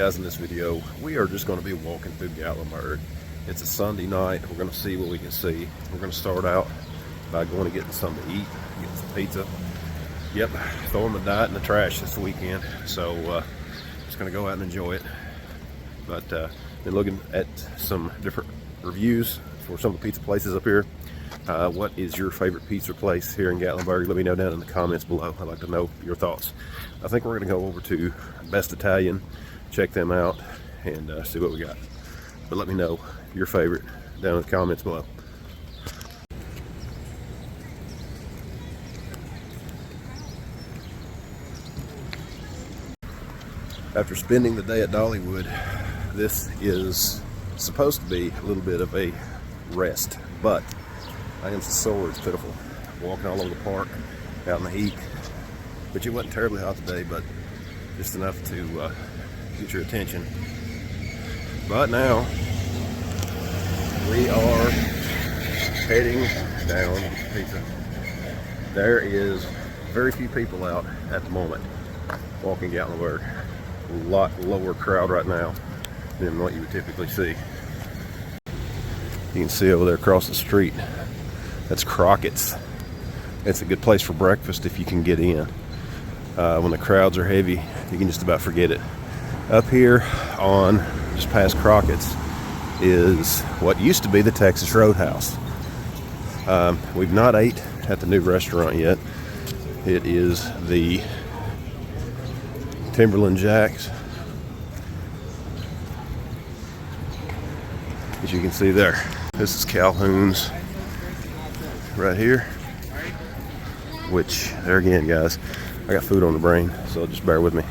guys, in this video we are just going to be walking through Gatlinburg. It's a Sunday night. We're going to see what we can see. We're going to start out by going to getting something to eat, getting some pizza. Yep, throwing the diet in the trash this weekend, so just going to go out and enjoy it. But been looking at some different reviews for some of the pizza places up here. What is your favorite pizza place here in Gatlinburg? Let me know down in the comments below. I'd like to know your thoughts. I think we're going to go over to Best Italian, check them out, and see what we got. But let me know your favorite down in the comments below. After spending the day at Dollywood, this is supposed to be a little bit of a rest, but I am so sore it's pitiful. Walking all over the park, out in the heat, which it wasn't terribly hot today, but just enough to get your attention. But now we are heading down to get pizza. There is very few people out at the moment walking Gatlinburg. A lot lower crowd right now than what you would typically see. You can see over there across the street, that's Crockett's. It's a good place for breakfast if you can get in. When the crowds are heavy, you can just about forget it. Up here on just past Crockett's is what used to be the Texas Roadhouse. We've not ate at the new restaurant yet. It is the Timberland Jacks, as you can see there. This is Calhoun's right here, which there again, guys, I got food on the brain, so just bear with me.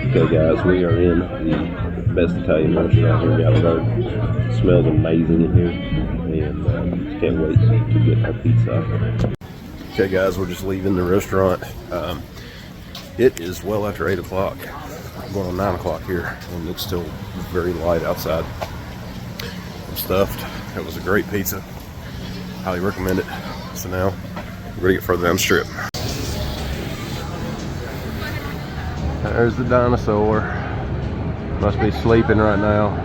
Okay guys, we are in the Best Italian restaurant here in Gatlinburg. Smells amazing in here, and can't wait to get our pizza. Okay guys, we're just leaving the restaurant. It is well after 8 o'clock, going on 9 o'clock here, and it's still very light outside. I'm stuffed. It was a great pizza. Highly recommend it. So now we're going to get further down the strip. There's the dinosaur. Must be sleeping right now.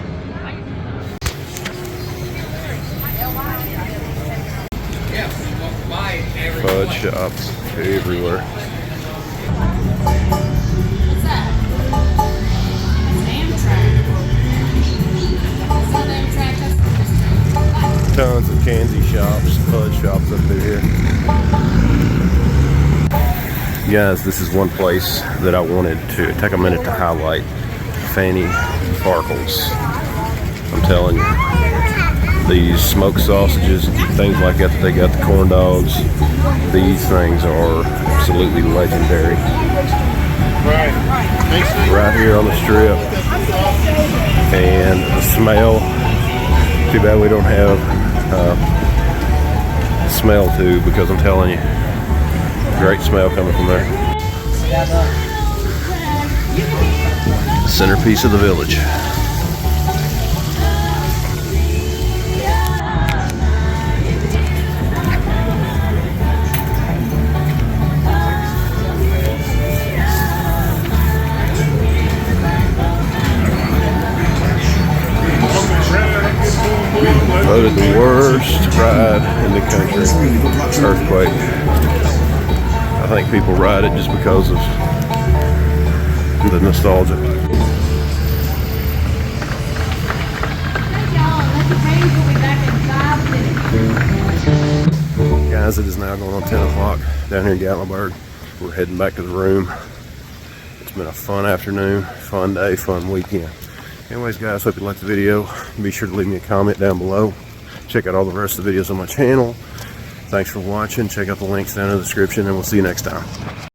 Fudge shops everywhere. What's that? It's Amtrak. Tons of candy shops, fudge shops up through here. Guys, this is one place that I wanted to take a minute to highlight. Fanny Farkles. I'm telling you, these smoked sausages, things like that they got, the corn dogs, these things are absolutely legendary. Right here on the strip. And the smell, too bad we don't have smell too, because I'm telling you, great smell coming from there. Centerpiece of the village. Voted the worst ride in the country. Earthquake. I think people ride it just because of the nostalgia. Guys, it is now going on 10 o'clock down here in Gatlinburg. We're heading back to the room. It's been a fun afternoon, fun day, fun weekend. Anyways, guys, hope you liked the video. Be sure to leave me a comment down below. Check out all the rest of the videos on my channel. Thanks for watching. Check out the links down in the description, and we'll see you next time.